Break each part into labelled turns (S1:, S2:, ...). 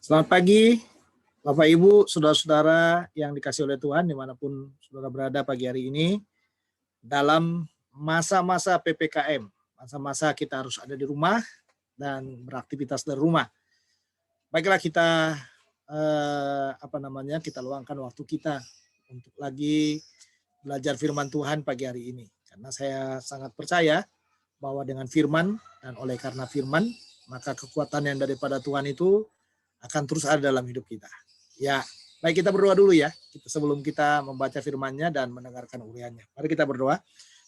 S1: Selamat pagi, Bapak Ibu, saudara-saudara yang dikasih oleh Tuhan, dimanapun saudara berada pagi hari ini, dalam masa-masa PPKM, masa-masa kita harus ada di rumah dan beraktivitas dari rumah. Baiklah kita kita luangkan waktu kita untuk lagi belajar firman Tuhan pagi hari ini. Karena saya sangat percaya bahwa dengan firman dan oleh karena firman, maka kekuatan yang daripada Tuhan itu akan terus ada dalam hidup kita. Ya, baik kita berdoa dulu ya, sebelum kita membaca firman-Nya dan mendengarkan uriannya. Mari kita berdoa.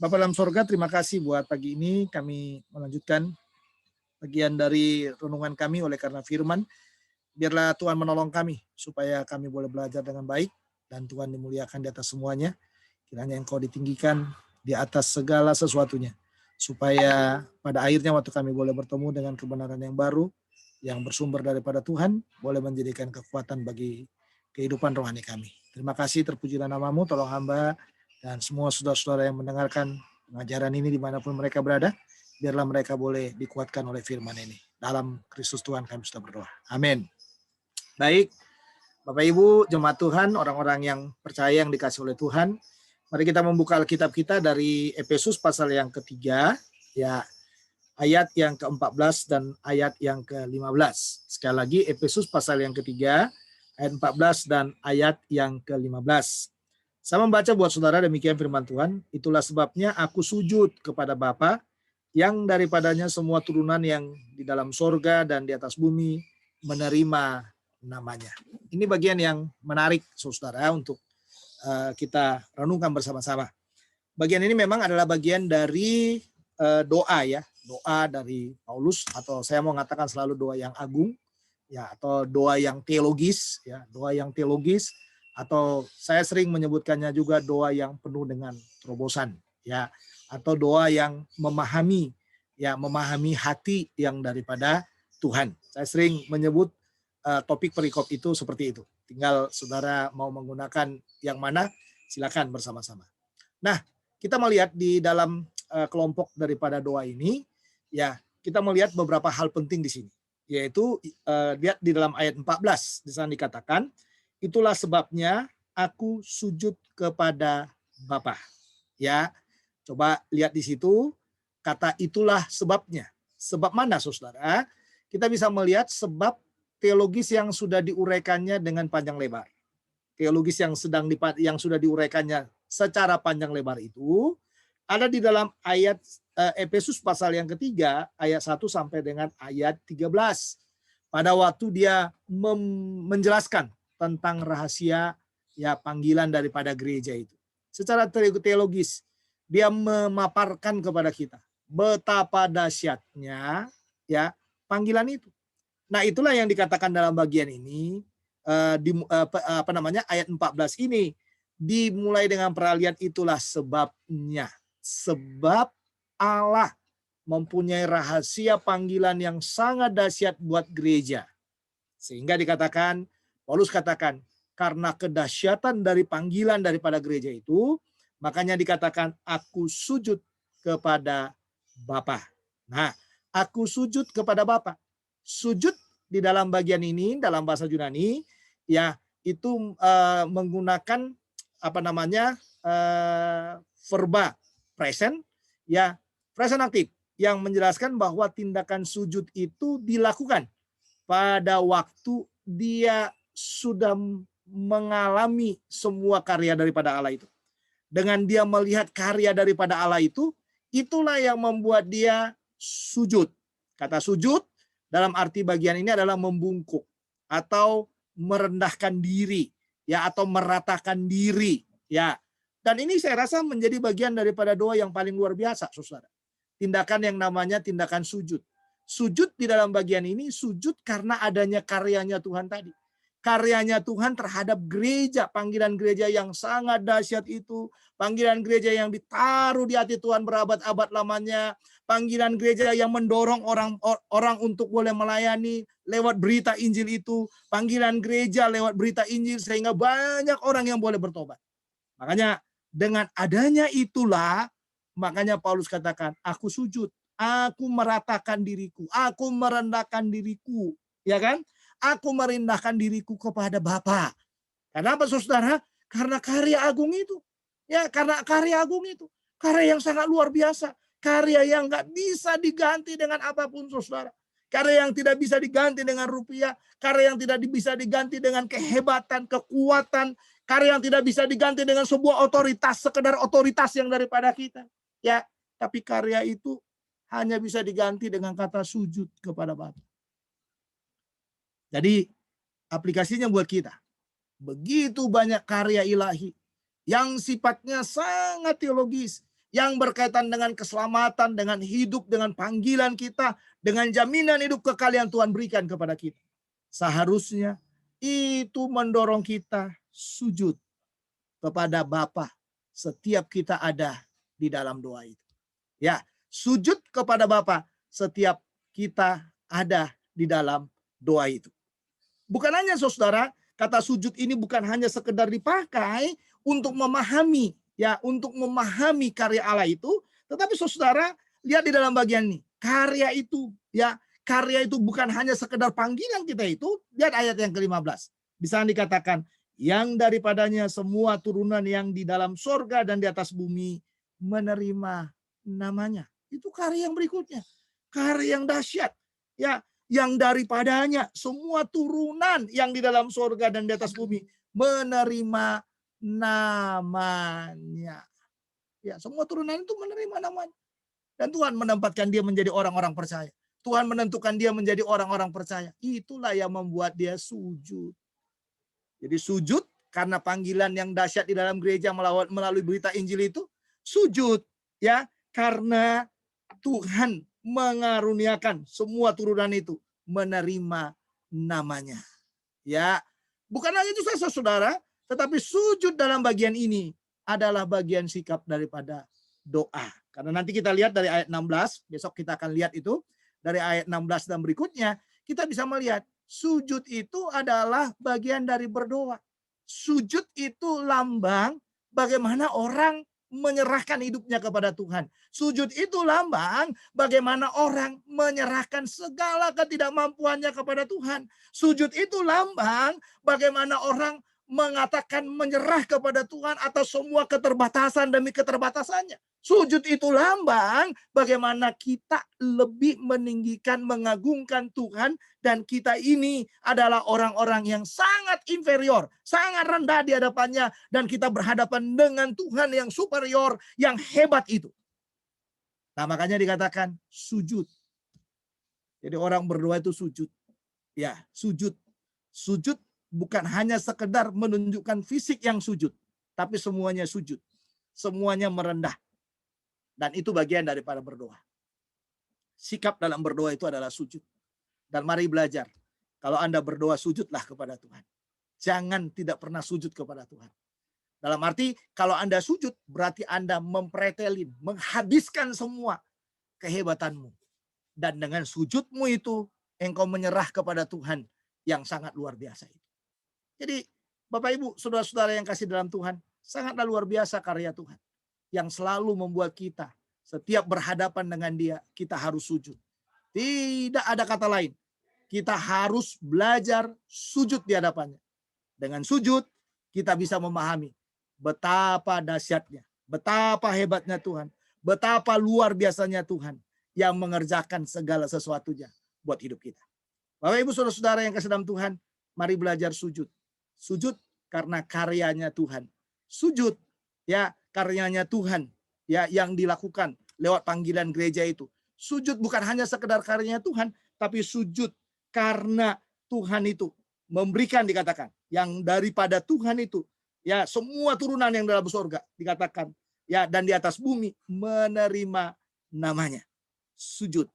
S1: Bapa dalam sorga, terima kasih buat pagi ini kami melanjutkan bagian dari renungan kami oleh karena firman. Biarlah Tuhan menolong kami supaya kami boleh belajar dengan baik dan Tuhan dimuliakan di atas semuanya. Kiranya Engkau ditinggikan di atas segala sesuatunya. Supaya pada akhirnya waktu kami boleh bertemu dengan kebenaran yang baru, yang bersumber daripada Tuhan, boleh menjadikan kekuatan bagi kehidupan rohani kami. Terima kasih, terpujilah namamu, tolong hamba dan semua saudara-saudara yang mendengarkan pengajaran ini dimanapun mereka berada, biarlah mereka boleh dikuatkan oleh firman ini. Dalam Kristus Tuhan kami sudah berdoa. Amin. Baik, Bapak Ibu, jemaat Tuhan, orang-orang yang percaya yang dikasih oleh Tuhan, mari kita membuka Alkitab kita dari Efesus pasal yang ketiga, ya, ayat yang ke-14 dan ayat yang ke-15. Sekali lagi, Efesus pasal yang ketiga, ayat 14 dan ayat yang ke-15. Saya membaca buat saudara demikian firman Tuhan, itulah sebabnya aku sujud kepada Bapa, yang daripadanya semua turunan yang di dalam sorga dan di atas bumi menerima namanya. Ini bagian yang menarik, saudara, untuk kita renungkan bersama-sama. Bagian ini memang adalah bagian dari doa ya, doa dari Paulus, atau saya mau mengatakan selalu doa yang agung ya, atau doa yang teologis ya, doa yang teologis, atau saya sering menyebutkannya juga doa yang penuh dengan terobosan ya, atau doa yang memahami ya, memahami hati yang daripada Tuhan. Saya sering menyebut topik perikop itu seperti itu. Tinggal saudara mau menggunakan yang mana, silakan bersama-sama. Nah, kita melihat di dalam kelompok daripada doa ini, ya kita melihat beberapa hal penting di sini, yaitu lihat di dalam ayat 14 di sana dikatakan, itulah sebabnya aku sujud kepada Bapa. Ya, coba lihat di situ kata itulah sebabnya. Sebab mana, saudara? Kita bisa melihat sebab teologis yang sudah diuraikannya dengan panjang lebar. Teologis yang sudah diuraikannya secara panjang lebar itu ada di dalam ayat Efesus pasal yang ketiga, ayat 1 sampai dengan ayat 13. Pada waktu dia menjelaskan tentang rahasia ya panggilan daripada gereja itu. Secara teologis, dia memaparkan kepada kita betapa dahsyatnya ya panggilan itu. Nah, itulah yang dikatakan dalam bagian ini ayat 14 ini dimulai dengan peralihan itulah sebabnya. Sebab Allah mempunyai rahasia panggilan yang sangat dahsyat buat gereja. Sehingga dikatakan, Paulus katakan, karena kedahsyatan dari panggilan daripada gereja itu, makanya dikatakan aku sujud kepada Bapa. Nah, aku sujud kepada Bapa. Sujud di dalam bagian ini, dalam bahasa Yunani, ya itu menggunakan verba present, ya present aktif, yang menjelaskan bahwa tindakan sujud itu dilakukan pada waktu dia sudah mengalami semua karya daripada Allah itu. Dengan dia melihat karya daripada Allah itu, itulah yang membuat dia sujud. Kata sujud dalam arti bagian ini adalah membungkuk atau merendahkan diri ya, atau meratakan diri ya. Dan ini saya rasa menjadi bagian daripada doa yang paling luar biasa, saudara. Tindakan yang namanya tindakan sujud. Sujud di dalam bagian ini sujud karena adanya karyanya Tuhan tadi. Karyanya Tuhan terhadap gereja, panggilan gereja yang sangat dahsyat itu, panggilan gereja yang ditaruh di hati Tuhan berabad-abad lamanya, panggilan gereja yang mendorong orang untuk boleh melayani lewat berita Injil itu, panggilan gereja lewat berita Injil sehingga banyak orang yang boleh bertobat. Makanya dengan adanya itulah, makanya Paulus katakan, aku sujud, aku meratakan diriku, aku merendahkan diriku, ya kan? Aku merendahkan diriku kepada Bapa. Kenapa saudara? Karena karya agung itu. Ya, karena karya agung itu. Karya yang sangat luar biasa. Karya yang nggak bisa diganti dengan apapun saudara. Karya yang tidak bisa diganti dengan rupiah. Karya yang tidak bisa diganti dengan kehebatan, kekuatan. Karya yang tidak bisa diganti dengan sebuah otoritas. Sekedar otoritas yang daripada kita. Ya, tapi karya itu hanya bisa diganti dengan kata sujud kepada Bapa. Jadi aplikasinya buat kita. Begitu banyak karya ilahi yang sifatnya sangat teologis, yang berkaitan dengan keselamatan, dengan hidup, dengan panggilan kita, dengan jaminan hidup kekal yang Tuhan berikan kepada kita. Seharusnya itu mendorong kita sujud kepada Bapa setiap kita ada di dalam doa itu. Ya, sujud kepada Bapa setiap kita ada di dalam doa itu. Bukan hanya saudara, kata sujud ini bukan hanya sekedar dipakai untuk memahami, ya, untuk memahami karya Allah itu, tetapi saudara lihat di dalam bagian ini, karya itu, ya, karya itu bukan hanya sekedar panggilan kita itu. Lihat ayat yang ke-15. Bisa dikatakan, yang daripadanya semua turunan yang di dalam sorga dan di atas bumi menerima namanya. Itu karya yang berikutnya, karya yang dahsyat, ya, yang daripadanya semua turunan yang di dalam sorga dan di atas bumi menerima namanya. Ya, semua turunan itu menerima namanya. Dan Tuhan menempatkan dia menjadi orang-orang percaya. Tuhan menentukan dia menjadi orang-orang percaya. Itulah yang membuat dia sujud. Jadi sujud karena panggilan yang dahsyat di dalam gereja melalui berita Injil itu. Sujud, ya, karena Tuhan mengaruniakan semua turunan itu menerima namanya. Ya, bukan hanya itu saja saudara, tetapi sujud dalam bagian ini adalah bagian sikap daripada doa. Karena nanti kita lihat dari ayat 16, besok kita akan lihat itu, dari ayat 16 dan berikutnya, kita bisa melihat sujud itu adalah bagian dari berdoa. Sujud itu lambang bagaimana orang menyerahkan hidupnya kepada Tuhan. Sujud itu lambang bagaimana orang menyerahkan segala ketidakmampuannya kepada Tuhan. Sujud itu lambang bagaimana orang mengatakan menyerah kepada Tuhan atas semua keterbatasan demi keterbatasannya. Sujud itu lambang bagaimana kita lebih meninggikan, mengagungkan Tuhan, dan kita ini adalah orang-orang yang sangat inferior, sangat rendah di hadapannya, dan kita berhadapan dengan Tuhan yang superior, yang hebat itu. Nah, makanya dikatakan sujud. Jadi orang berdoa itu sujud. Ya, sujud. Sujud bukan hanya sekedar menunjukkan fisik yang sujud, tapi semuanya sujud. Semuanya merendah. Dan itu bagian daripada berdoa. Sikap dalam berdoa itu adalah sujud. Dan mari belajar. Kalau Anda berdoa, sujudlah kepada Tuhan. Jangan tidak pernah sujud kepada Tuhan. Dalam arti, kalau Anda sujud, berarti Anda mempretelin, menghabiskan semua kehebatanmu. Dan dengan sujudmu itu, engkau menyerah kepada Tuhan yang sangat luar biasa itu. Jadi, Bapak Ibu, saudara-saudara yang kasih dalam Tuhan, sangatlah luar biasa karya Tuhan. Yang selalu membuat kita, setiap berhadapan dengan Dia, kita harus sujud. Tidak ada kata lain. Kita harus belajar sujud di hadapannya. Dengan sujud, kita bisa memahami betapa dahsyatnya, betapa hebatnya Tuhan, betapa luar biasanya Tuhan yang mengerjakan segala sesuatunya buat hidup kita. Bapak Ibu saudara-saudara yang kasih dalam Tuhan, mari belajar sujud. Sujud karena karyanya Tuhan. Sujud, ya, karyanya Tuhan, ya, yang dilakukan lewat panggilan gereja itu. Sujud bukan hanya sekedar karyanya Tuhan, tapi sujud karena Tuhan itu memberikan, dikatakan, yang daripada Tuhan itu, ya, semua turunan yang dalam surga, dikatakan, ya, dan di atas bumi menerima namanya. Sujud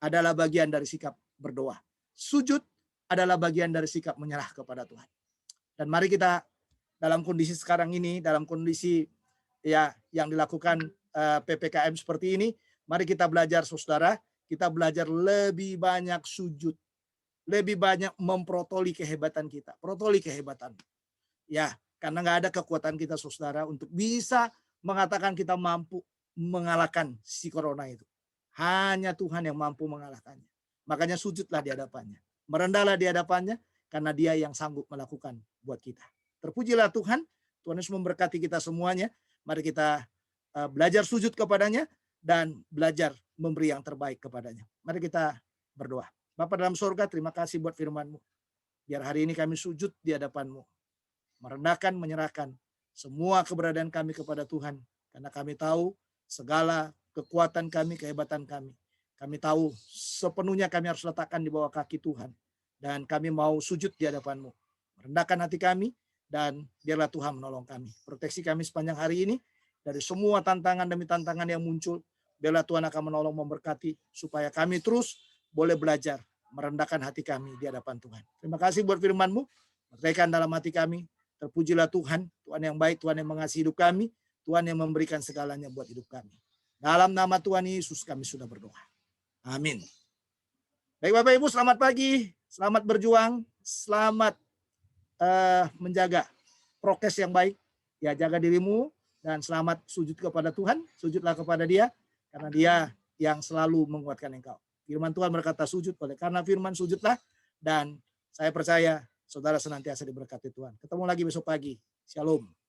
S1: adalah bagian dari sikap berdoa. Sujud adalah bagian dari sikap menyerah kepada Tuhan. Dan mari kita dalam kondisi sekarang ini, dalam kondisi, ya, yang dilakukan PPKM seperti ini, mari kita belajar saudara, kita belajar lebih banyak sujud. Lebih banyak memprotoli kehebatan kita. Protoli kehebatan. Ya, karena nggak ada kekuatan kita saudara untuk bisa mengatakan kita mampu mengalahkan si corona itu. Hanya Tuhan yang mampu mengalahkannya. Makanya sujudlah di hadapannya. Merendahlah di hadapannya, karena dia yang sanggup melakukan buat kita. Terpujilah Tuhan. Tuhan Yesus memberkati kita semuanya. Mari kita belajar sujud kepadanya dan belajar memberi yang terbaik kepadanya. Mari kita berdoa. Bapa dalam surga, terima kasih buat firman-Mu. Biar hari ini kami sujud di hadapan-Mu. Merendahkan, menyerahkan semua keberadaan kami kepada Tuhan. Karena kami tahu segala kekuatan kami, kehebatan kami. Kami tahu sepenuhnya kami harus letakkan di bawah kaki Tuhan. Dan kami mau sujud di hadapan-Mu. Merendahkan hati kami, dan biarlah Tuhan menolong kami. Proteksi kami sepanjang hari ini, dari semua tantangan demi tantangan yang muncul. Biarlah Tuhan akan menolong, memberkati, supaya kami terus boleh belajar merendahkan hati kami di hadapan Tuhan. Terima kasih buat firman-Mu. Mertekan dalam hati kami. Terpujilah Tuhan, Tuhan yang baik, Tuhan yang mengasihi hidup kami, Tuhan yang memberikan segalanya buat hidup kami. Dalam nama Tuhan Yesus kami sudah berdoa. Amin. Baik Bapak Ibu, selamat pagi, selamat berjuang, selamat menjaga prokes yang baik. Ya, jaga dirimu dan selamat sujud kepada Tuhan, sujudlah kepada Dia, karena Dia yang selalu menguatkan engkau. Firman Tuhan berkata sujud, oleh karena firman sujudlah, dan saya percaya saudara senantiasa diberkati Tuhan. Ketemu lagi besok pagi. Shalom.